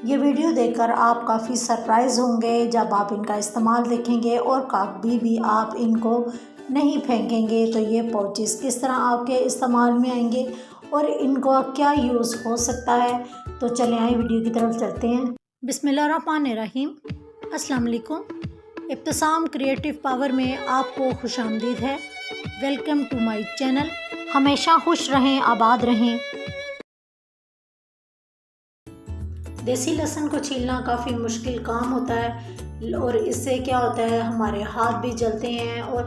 ये वीडियो देखकर आप काफ़ी सरप्राइज़ होंगे जब आप इनका इस्तेमाल देखेंगे और कभी भी आप इनको नहीं फेंकेंगे। तो ये पाउचेस किस तरह आपके इस्तेमाल में आएंगे और इनको क्या यूज़ हो सकता है। तो चलें आए वीडियो की तरफ चलते हैं। बिस्मिल्लाहिर्रहमानिर्रहीम। अस्सलाम वालेकुम। इब्तिसाम क्रिएटिव पावर में आपको खुशामदीद है। Welcome to my channel. हमेशा खुश रहें, आबाद रहें। देसी लहसुन को छीलना काफ़ी मुश्किल काम होता है और इससे क्या होता है, हमारे हाथ भी जलते हैं और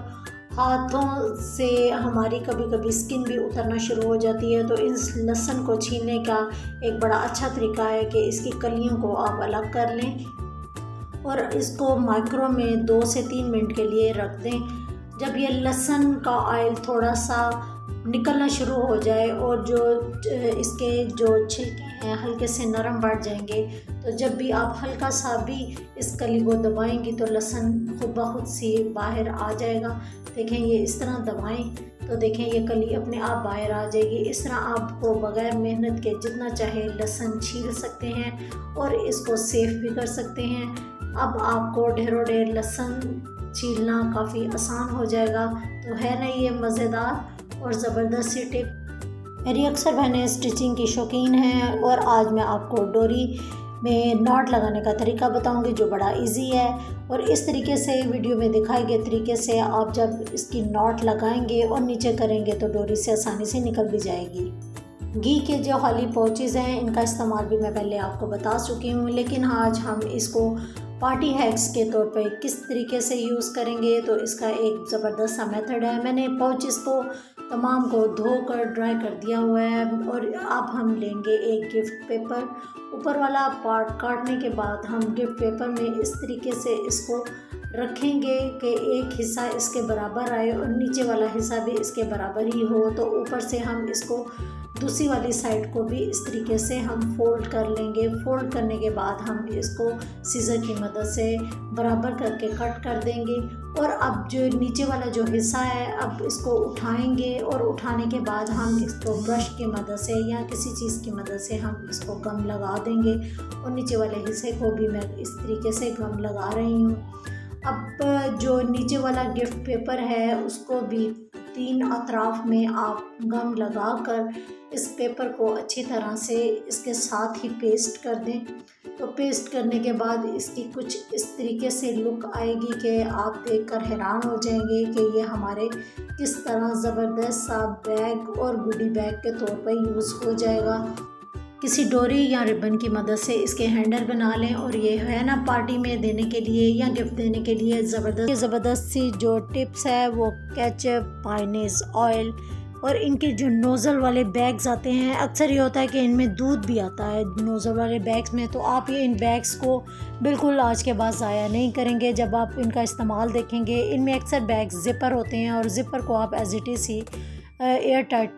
हाथों से हमारी कभी कभी स्किन भी उतरना शुरू हो जाती है। तो इस लहसुन को छीलने का एक बड़ा अच्छा तरीका है कि इसकी कलियों को आप अलग कर लें और इसको माइक्रो में 2 से 3 मिनट के लिए रख दें। जब ये लहसुन का ऑयल थोड़ा सा निकलना शुरू हो जाए और जो इसके जो छिलके हैं हल्के से नरम पड़ जाएंगे, तो जब भी आप हल्का सा भी इस कली को दबाएंगी तो लहसुन खुद ब खुद से बाहर आ जाएगा। देखें, ये इस तरह दबाएं तो देखें ये कली अपने आप बाहर आ जाएगी। इस तरह आपको बग़ैर मेहनत के जितना चाहे लहसुन छील सकते हैं और इसको सेफ भी कर सकते हैं। अब आपको ढेरों ढेर लहसुन छीलना काफ़ी आसान हो जाएगा। तो है ना ये मज़ेदार और ज़बरदस्त सी टिप। मेरी अक्सर बहनें स्टिचिंग की शौकीन हैं और आज मैं आपको डोरी में नॉट लगाने का तरीका बताऊंगी जो बड़ा इजी है। और इस तरीके से वीडियो में दिखाए गए तरीके से आप जब इसकी नॉट लगाएंगे और नीचे करेंगे तो डोरी से आसानी से निकल भी जाएगी। घी के जो खाली पाउचेज़ हैं इनका इस्तेमाल भी मैं पहले आपको बता चुकी हूँ, लेकिन आज हम इसको पार्टी हैक्स के तौर पे किस तरीके से यूज़ करेंगे तो इसका एक ज़बरदस्त सा मेथड है। मैंने पाउचेस को तमाम को धोकर ड्राई कर दिया हुआ है और अब हम लेंगे एक गिफ्ट पेपर। ऊपर वाला पार्ट काटने के बाद हम गिफ्ट पेपर में इस तरीके से इसको रखेंगे कि एक हिस्सा इसके बराबर आए और नीचे वाला हिस्सा भी इसके बराबर ही हो। तो ऊपर से हम इसको दूसरी वाली साइड को भी इस तरीके से हम फोल्ड कर लेंगे। फोल्ड करने के बाद हम इसको सीज़र की मदद से बराबर करके कट कर देंगे। और अब जो नीचे वाला जो हिस्सा है अब इसको उठाएंगे और उठाने के बाद हम इसको ब्रश की मदद से या किसी चीज़ की मदद से हम इसको गम लगा देंगे और नीचे वाले हिस्से को भी मैं इस तरीके से गम लगा रही हूँ। अब जो नीचे वाला गिफ्ट पेपर है उसको भी 3 अतराफ में आप गम लगाकर इस पेपर को अच्छी तरह से इसके साथ ही पेस्ट कर दें। तो पेस्ट करने के बाद इसकी कुछ इस तरीके से लुक आएगी कि आप देखकर हैरान हो जाएंगे कि ये हमारे किस तरह ज़बरदस्त सा बैग और गुडी बैग के तौर पर यूज़ हो जाएगा। किसी डोरी या रिबन की मदद से इसके हैंडल बना लें और ये है ना पार्टी में देने के लिए या गिफ्ट देने के लिए ज़बरदस्त सी जो टिप्स है वो केचप, मायोनीज, ऑयल और इनके जो नोज़ल वाले बैग्स आते हैं। अक्सर ये होता है कि इनमें दूध भी आता है नोज़ल वाले बैग्स में, तो आप ये इन बैग्स को बिल्कुल आज के बाद ज़ाया नहीं करेंगे। जब आप इनका इस्तेमाल देखेंगे इनमें अक्सर बैग्स ज़िपर होते हैं और ज़िपर को आप एज इट इज़ ही एयर टाइट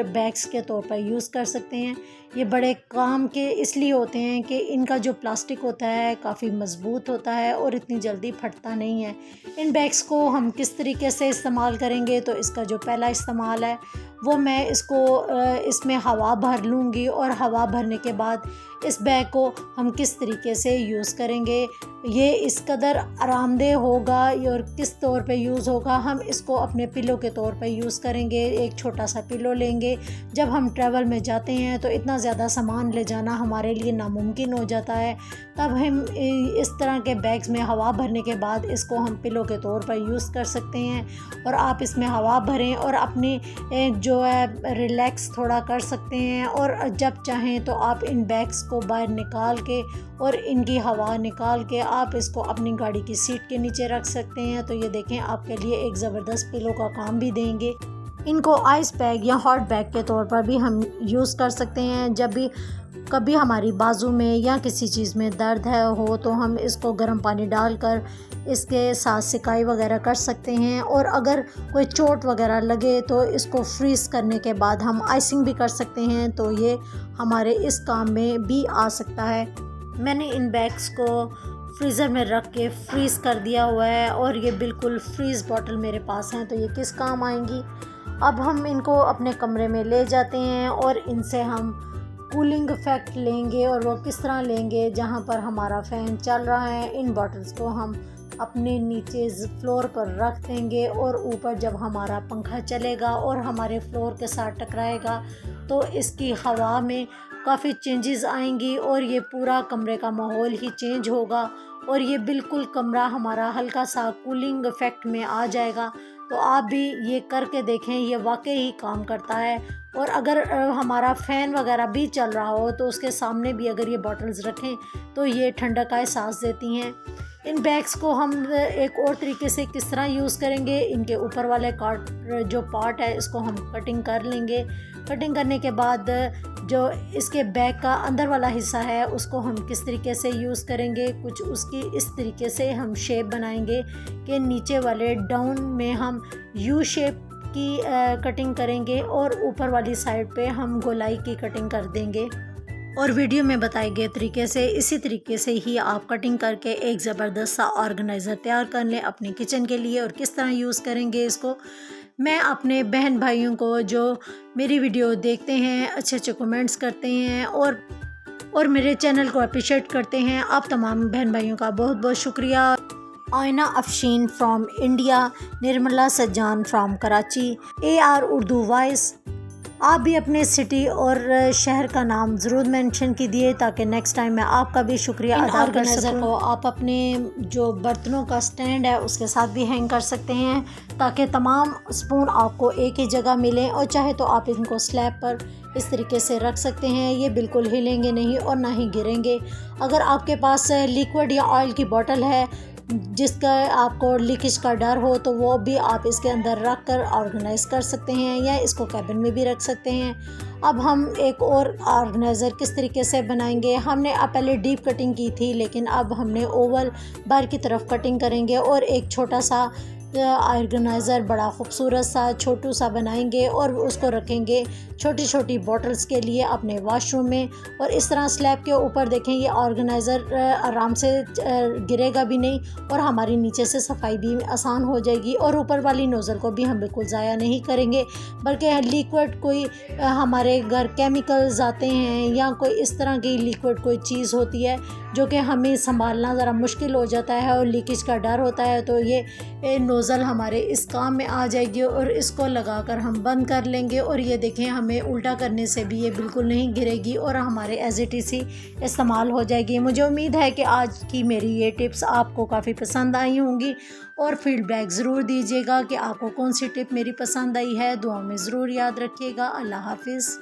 बैग्स के तौर पर यूज़ कर सकते हैं। ये बड़े काम के इसलिए होते हैं कि इनका जो प्लास्टिक होता है काफ़ी मज़बूत होता है और इतनी जल्दी फटता नहीं है। इन बैग्स को हम किस तरीके से इस्तेमाल करेंगे तो इसका जो पहला इस्तेमाल है वो मैं इसमें हवा भर लूँगी और हवा भरने के बाद इस बैग को हम किस तरीके से यूज़ करेंगे, ये इस कदर आरामदेह होगा और किस तौर पे यूज़ होगा। हम इसको अपने पिलो के तौर पे यूज़ करेंगे। एक छोटा सा पिलो लेंगे। जब हम ट्रैवल में जाते हैं तो इतना ज़्यादा सामान ले जाना हमारे लिए नामुमकिन हो जाता है, तब हम इस तरह के बैग्स में हवा भरने के बाद इसको हम पिलो के तौर पर यूज़ कर सकते हैं। और आप इसमें हवा भरें और अपनी जो है रिलैक्स थोड़ा कर सकते हैं और जब चाहें तो आप इन बैग्स को बाहर निकाल के और इनकी हवा निकाल के आप इसको अपनी गाड़ी की सीट के नीचे रख सकते हैं। तो ये देखें आपके लिए एक ज़बरदस्त पिलो का काम भी देंगे। इनको आइस बैग या हॉट बैग के तौर पर भी हम यूज़ कर सकते हैं। जब भी कभी हमारी बाजू में या किसी चीज़ में दर्द हो तो हम इसको गर्म पानी डालकर इसके साथ सिकाई वगैरह कर सकते हैं। और अगर कोई चोट वगैरह लगे तो इसको फ्रीज़ करने के बाद हम आइसिंग भी कर सकते हैं, तो ये हमारे इस काम में भी आ सकता है। मैंने इन बैग्स को फ्रीज़र में रख के फ्रीज़ कर दिया हुआ है और ये बिल्कुल फ्रीज़ बॉटल मेरे पास हैं, तो ये किस काम आएंगी। अब हम इनको अपने कमरे में ले जाते हैं और इनसे हम कूलिंग इफ़ेक्ट लेंगे और वो किस तरह लेंगे, जहाँ पर हमारा फ़ैन चल रहा है इन बॉटल्स को हम अपने नीचे फ्लोर पर रख देंगे और ऊपर जब हमारा पंखा चलेगा और हमारे फ्लोर के साथ टकराएगा तो इसकी हवा में काफ़ी चेंजेस आएंगी और ये पूरा कमरे का माहौल ही चेंज होगा और ये बिल्कुल कमरा हमारा हल्का सा कूलिंग इफ़ेक्ट में आ जाएगा। तो आप भी ये करके देखें, ये वाकई ही काम करता है। और अगर हमारा फ़ैन वगैरह भी चल रहा हो तो उसके सामने भी अगर ये बॉटल्स रखें तो ये ठंडक का एहसास देती हैं। इन बैग्स को हम एक और तरीके से किस तरह यूज़ करेंगे, इनके ऊपर वाले जो पार्ट है इसको हम कटिंग कर लेंगे। कटिंग करने के बाद जो इसके बैग का अंदर वाला हिस्सा है उसको हम किस तरीके से यूज़ करेंगे, कुछ उसकी इस तरीके से हम शेप बनाएंगे कि नीचे वाले डाउन में हम यू शेप की कटिंग करेंगे और ऊपर वाली साइड पे हम गोलाई की कटिंग कर देंगे। और वीडियो में बताए गए तरीके से इसी तरीके से ही आप कटिंग करके एक ज़बरदस्त सा ऑर्गेनाइज़र तैयार कर लें अपने किचन के लिए। और किस तरह यूज़ करेंगे इसको, मैं अपने बहन भाइयों को जो मेरी वीडियो देखते हैं, अच्छे अच्छे कमेंट्स करते हैं और मेरे चैनल को अप्रिशिएट करते हैं, आप तमाम बहन भाइयों का बहुत बहुत शुक्रिया। Aina Afsheen from India, Nirmala Sajjan from Karachi, AR Urdu voice. आप भी अपने सिटी और शहर का नाम ज़रूर मेंशन कीजिए ताकि नेक्स्ट टाइम मैं आपका भी शुक्रिया अदा कर सकूं। को आप अपने जो बर्तनों का स्टैंड है उसके साथ भी हैंग कर सकते हैं ताकि तमाम स्पून आपको एक ही जगह मिलें। और चाहे तो आप इनको स्लैब पर इस तरीके से रख सकते हैं, ये बिल्कुल हिलेंगे नहीं और ना ही गिरेंगे। अगर आपके पास लिक्विड या ऑयल की बोतल है जिसका आपको लीकेज का डर हो तो वो भी आप इसके अंदर रख कर ऑर्गेनाइज़ कर सकते हैं या इसको कैबिन में भी रख सकते हैं। अब हम एक और ऑर्गेनाइज़र किस तरीके से बनाएंगे, हमने पहले डीप कटिंग की थी लेकिन अब हमने ओवल बाहर की तरफ कटिंग करेंगे और एक छोटा सा ऑर्गेनाइज़र बड़ा खूबसूरत सा छोटू सा बनाएंगे और उसको रखेंगे छोटी छोटी बॉटल्स के लिए अपने वॉशरूम में। और इस तरह स्लैब के ऊपर देखें ये ऑर्गेनाइज़र आराम से गिरेगा भी नहीं और हमारी नीचे से सफाई भी आसान हो जाएगी। और ऊपर वाली नोज़ल को भी हम बिल्कुल ज़ाया नहीं करेंगे, बल्कि लिक्विड कोई हमारे घर केमिकल्स आते हैं या कोई इस तरह की लिक्विड कोई चीज़ होती है जो कि हमें संभालना ज़रा मुश्किल हो जाता है और लीकेज का डर होता है, तो ये नोज़ल हमारे इस काम में आ जाएगी और इसको लगाकर हम बंद कर लेंगे। और ये देखें हमें उल्टा करने से भी ये बिल्कुल नहीं गिरेगी और हमारे एज इट इज़ ही इस्तेमाल हो जाएगी। मुझे उम्मीद है कि आज की मेरी ये टिप्स आपको काफ़ी पसंद आई होंगी और फीडबैक ज़रूर दीजिएगा कि आपको कौन सी टिप मेरी पसंद आई है। दुआ में ज़रूर याद रखिएगा। अल्लाह हाफिज़।